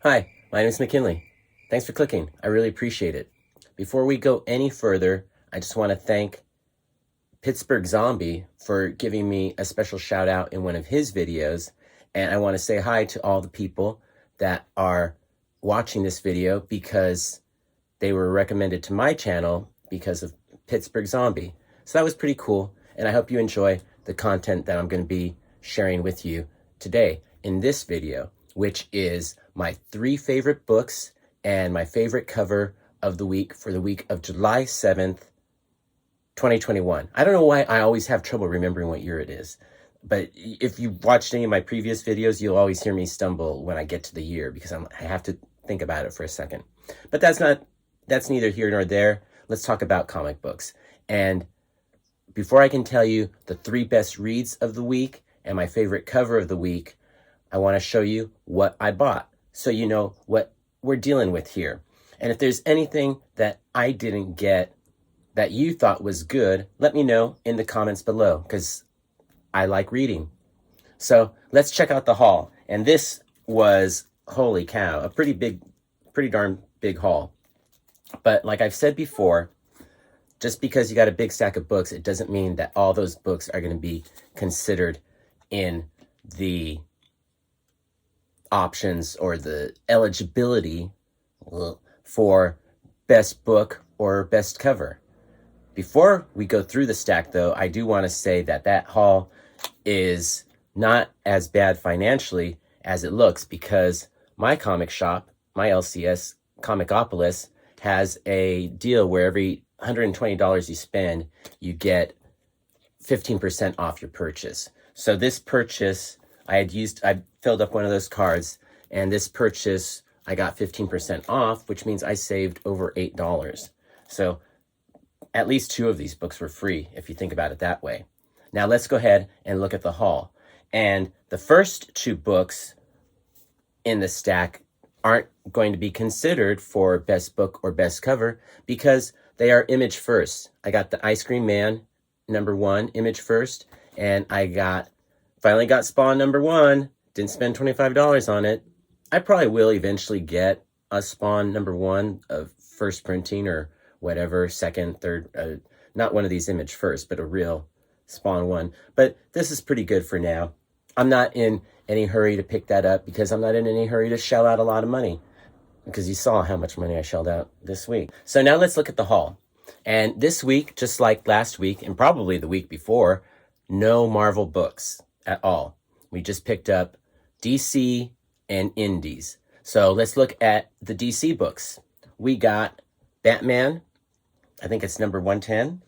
Hi, my name is McKinley. Thanks for clicking. I really appreciate it. Before we go any further, I just want to thank Pittsburgh Zombie for giving me a special shout out in one of his videos. And I want to say hi to all the people that are watching this video because they were recommended to my channel because of Pittsburgh Zombie. So that was pretty cool. And I hope you enjoy the content that I'm going to be sharing with you today in this video, which is my 3 favorite books and my favorite cover of the week for the week of July 7th, 2021. I don't know why I always have trouble remembering what year it is, but if you've watched any of my previous videos, you'll always hear me stumble when I get to the year because I have to think about it for a second. But that's neither here nor there. Let's talk about comic books. And before I can tell you the 3 best reads of the week and my favorite cover of the week, I want to show you what I bought so you know what we're dealing with here. And if there's anything that I didn't get that you thought was good, let me know in the comments below because I like reading. So let's check out the haul. And this was, holy cow, a pretty darn big haul. But like I've said before, just because you got a big stack of books, it doesn't mean that all those books are going to be considered in the options or the eligibility for best book or best cover. Before we go through the stack, though, I do want to say that that haul is not as bad financially as it looks because my comic shop, my LCS, Comicopolis, has a deal where every $120 you spend, you get 15% off your purchase. So this purchase, I filled up one of those cards, and this purchase, I got 15% off, which means I saved over $8. So at least 2 of these books were free, if you think about it that way. Now let's go ahead and look at the haul. And the first 2 books in the stack aren't going to be considered for best book or best cover because they are image first. I got the Ice Cream Man #1 image first, and I finally got Spawn #1. Didn't spend $25 on it. I probably will eventually get a Spawn #1 of first printing or whatever, second, third, not one of these image first, but a real Spawn one. But this is pretty good for now. I'm not in any hurry to pick that up because I'm not in any hurry to shell out a lot of money because you saw how much money I shelled out this week. So now let's look at the haul. And this week, just like last week and probably the week before, no Marvel books at all. We just picked up DC and indies. So let's look at the DC books. We got Batman. I think it's number 110.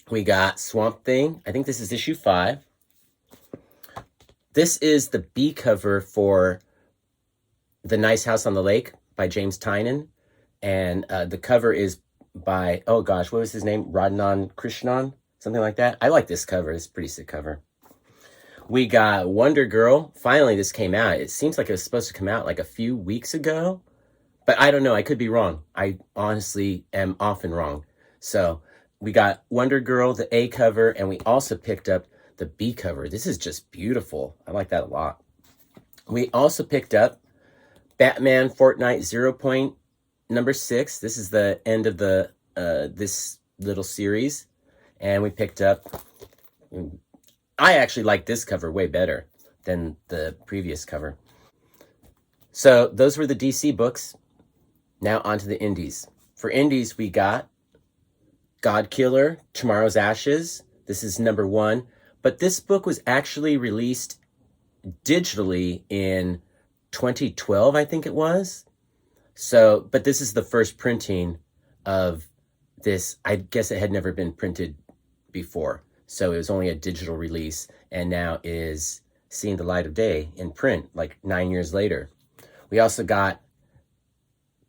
We got Swamp Thing. I think this is issue 5. This is the B cover for The Nice House on the Lake by James Tynion. And the cover is by, oh gosh, what was his name? Radhanan Krishnan? Something like that. I like this cover. It's a pretty sick cover. We got Wonder Girl. Finally, this came out. It seems like it was supposed to come out like a few weeks ago. But I don't know. I could be wrong. I honestly am often wrong. So we got Wonder Girl, the A cover, and we also picked up the B cover. This is just beautiful. I like that a lot. We also picked up Batman Fortnite 0 Point #6. This is the end of the this little series. And we picked up... I actually like this cover way better than the previous cover. So those were the DC books. Now on to the indies. For indies, we got God Killer, Tomorrow's Ashes. This is #1. But this book was actually released digitally in 2012, I think it was. So, but this is the first printing of this. I guess it had never been printed before. So it was only a digital release and now is seeing the light of day in print like 9 years later. We also got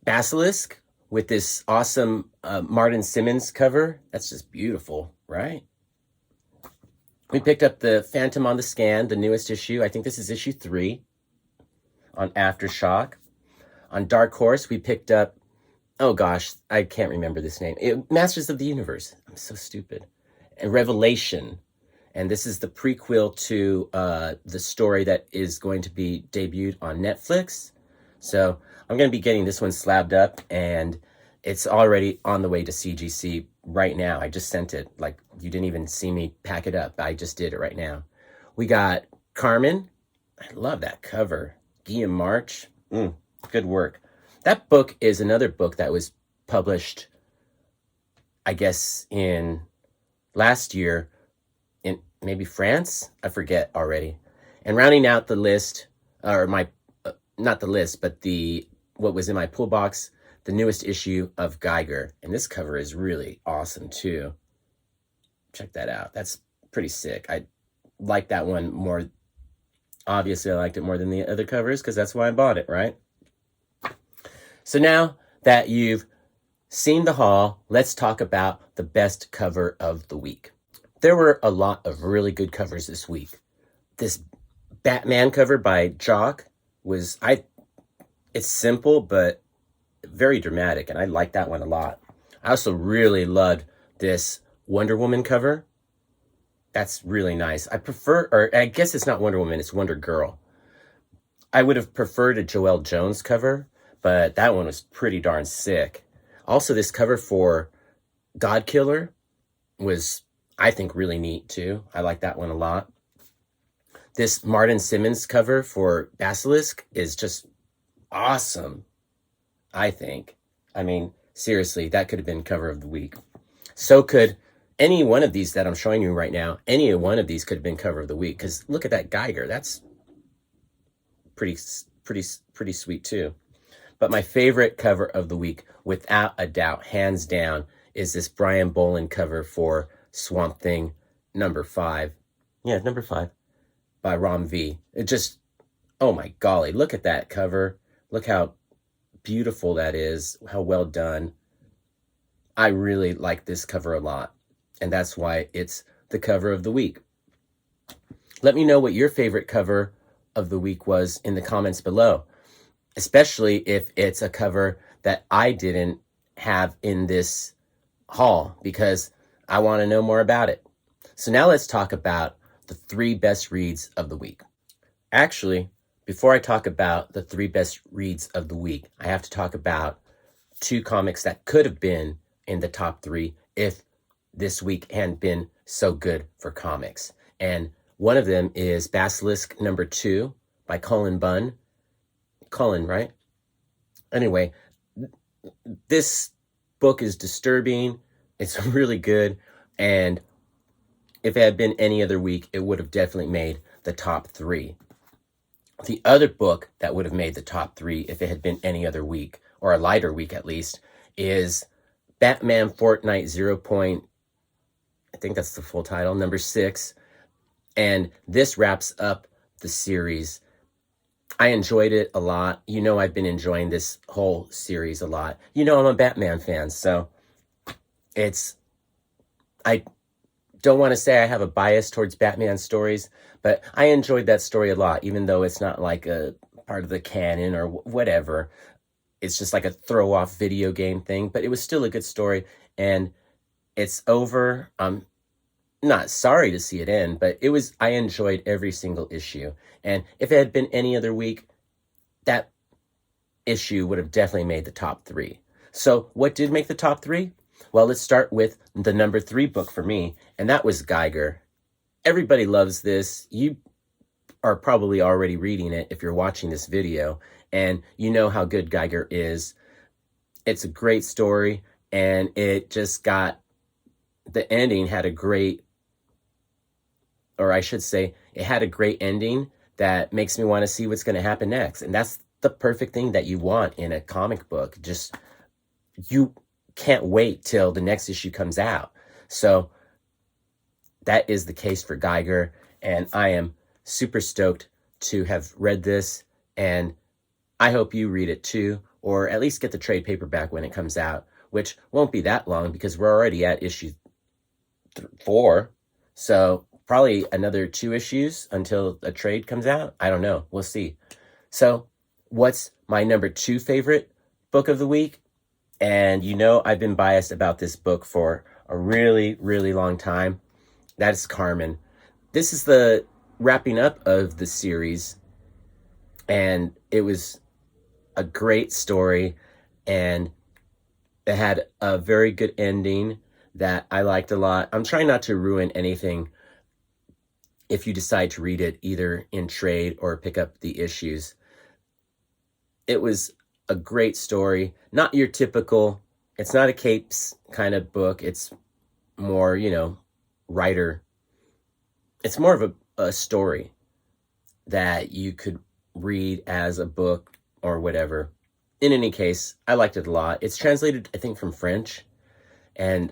Basilisk with this awesome Martin Simmons cover. That's just beautiful, right? We picked up the Phantom on the Scan, the newest issue. I think this is issue 3 on Aftershock. On Dark Horse, we picked up, oh gosh, I can't remember this name. Masters of the Universe. I'm so stupid. And Revelation. And this is the prequel to the story that is going to be debuted on Netflix. So I'm going to be getting this one slabbed up, and it's already on the way to CGC right now. I just sent it. Like, you didn't even see me pack it up. I just did it right now. We got Karmen. I love that cover. Guillaume March. Good work. That book is another book that was published, I guess, in last year in maybe France. I forget already. And rounding out the list, or my, not the list, but what was in my pool box, the newest issue of Geiger. And this cover is really awesome too. Check that out. That's pretty sick. I like that one more. Obviously, I liked it more than the other covers because that's why I bought it, right? So now that you've seen the haul, let's talk about the best cover of the week. There were a lot of really good covers this week. This Batman cover by Jock was, it's simple, but very dramatic, and I like that one a lot. I also really loved this Wonder Woman cover. That's really nice. I prefer, or I guess it's not Wonder Woman, it's Wonder Girl. I would have preferred a Joelle Jones cover, but that one was pretty darn sick. Also, this cover for God Killer was, I think, really neat too. I like that one a lot. This Martin Simmons cover for Basilisk is just awesome, I think. I mean, seriously, that could have been cover of the week. So could any one of these that I'm showing you right now. Any one of these could have been cover of the week, because look at that Geiger. That's pretty sweet too. But my favorite cover of the week, without a doubt, hands down, is this Brian Boland cover for Swamp Thing number 5. Yeah, number 5 by Rom V. It just, oh my golly, look at that cover. Look how beautiful that is, how well done. I really like this cover a lot, and that's why it's the cover of the week. Let me know what your favorite cover of the week was in the comments below, especially if it's a cover that I didn't have in this haul, because I want to know more about it. So now let's talk about the 3 best reads of the week. Actually, before I talk about the 3 best reads of the week, I have to talk about 2 comics that could have been in the top 3 if this week hadn't been so good for comics. And one of them is Basilisk number 2 by Cullen Bunn. Cullen, right? Anyway, this book is disturbing. It's really good. And if it had been any other week, it would have definitely made the top 3. The other book that would have made the top 3 if it had been any other week, or a lighter week at least, is Batman Fortnite 0. I think that's the full title, number 6. And this wraps up the series. I enjoyed it a lot. You know, I've been enjoying this whole series a lot. You know, I'm a Batman fan, so I don't want to say I have a bias towards Batman stories, but I enjoyed that story a lot, even though it's not like a part of the canon or whatever. It's just like a throw-off video game thing, but it was still a good story, and it's over. I'm not sorry to see it end, but I enjoyed every single issue. And if it had been any other week, that issue would have definitely made the top 3. So what did make the top 3? Well, let's start with the number 3 book for me, and that was Geiger. Everybody loves this. You are probably already reading it if you're watching this video, and you know how good Geiger is. It's a great story, and it just got, the ending had a great, or I should say, it had a great ending that makes me want to see what's going to happen next. And that's the perfect thing that you want in a comic book. Just, you can't wait till the next issue comes out. So that is the case for Geiger, and I am super stoked to have read this, and I hope you read it too, or at least get the trade paperback when it comes out, which won't be that long because we're already at issue 4. So probably another 2 issues until a trade comes out. I don't know. We'll see. So what's my number 2 favorite book of the week? And you know I've been biased about this book for a really, really long time. That is Karmen. This is the wrapping up of the series, and it was a great story, and it had a very good ending that I liked a lot. I'm trying not to ruin anything if you decide to read it, either in trade or pick up the issues. It was a great story. Not your typical, it's not a capes kind of book. It's more, writer. It's more of a story that you could read as a book or whatever. In any case, I liked it a lot. It's translated, I think, from French. And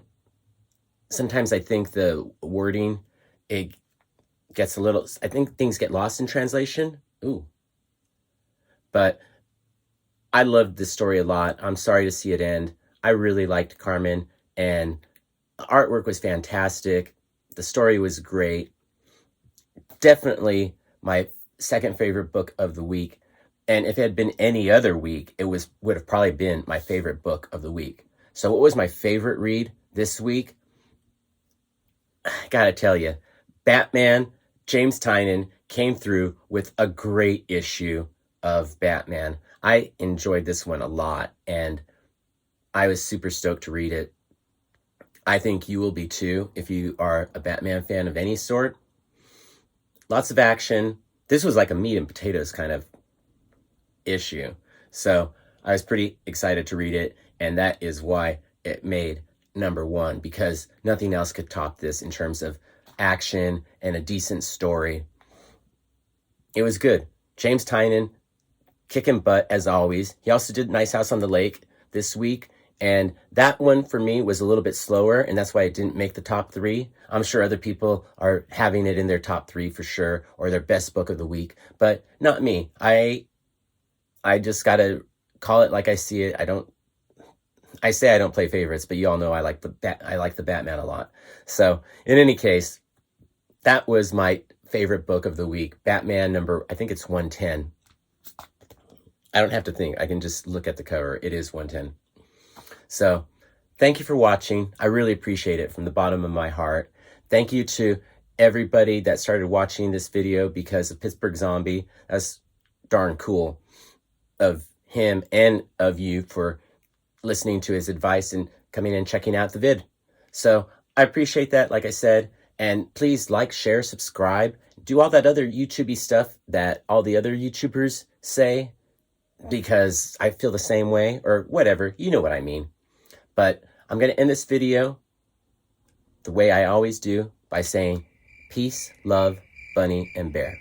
sometimes I think the wording, it gets a little, I think things get lost in translation. Ooh. But I loved this story a lot. I'm sorry to see it end. I really liked Karmen, and the artwork was fantastic. The story was great. Definitely my second favorite book of the week. And if it had been any other week, would have probably been my favorite book of the week. So what was my favorite read this week? I gotta tell you, Batman, James Tynion came through with a great issue of Batman. I enjoyed this one a lot, and I was super stoked to read it. I think you will be too, if you are a Batman fan of any sort. Lots of action. This was like a meat and potatoes kind of issue. So I was pretty excited to read it, and that is why it made #1, because nothing else could top this in terms of action and a decent story. It was good. James Tynion, kicking butt as always. He also did Nice House on the Lake this week, and that one for me was a little bit slower, and that's why it didn't make the top 3. I'm sure other people are having it in their top 3 for sure, or their best book of the week, but not me. I just gotta call it like I see it. I say I don't play favorites, but you all know I like the Batman a lot. So in any case, that was my favorite book of the week. Batman I think it's 110. I don't have to think. I can just look at the cover. It is 110. So thank you for watching. I really appreciate it from the bottom of my heart. Thank you to everybody that started watching this video because of Pittsburgh Zombie. That's darn cool of him and of you for listening to his advice and coming and checking out the vid. So I appreciate that, like I said, and please like, share, subscribe, do all that other YouTubey stuff that all the other YouTubers say, because I feel the same way, or whatever, you know what I mean. But I'm going to end this video the way I always do by saying peace, love, Bunny, and Bear.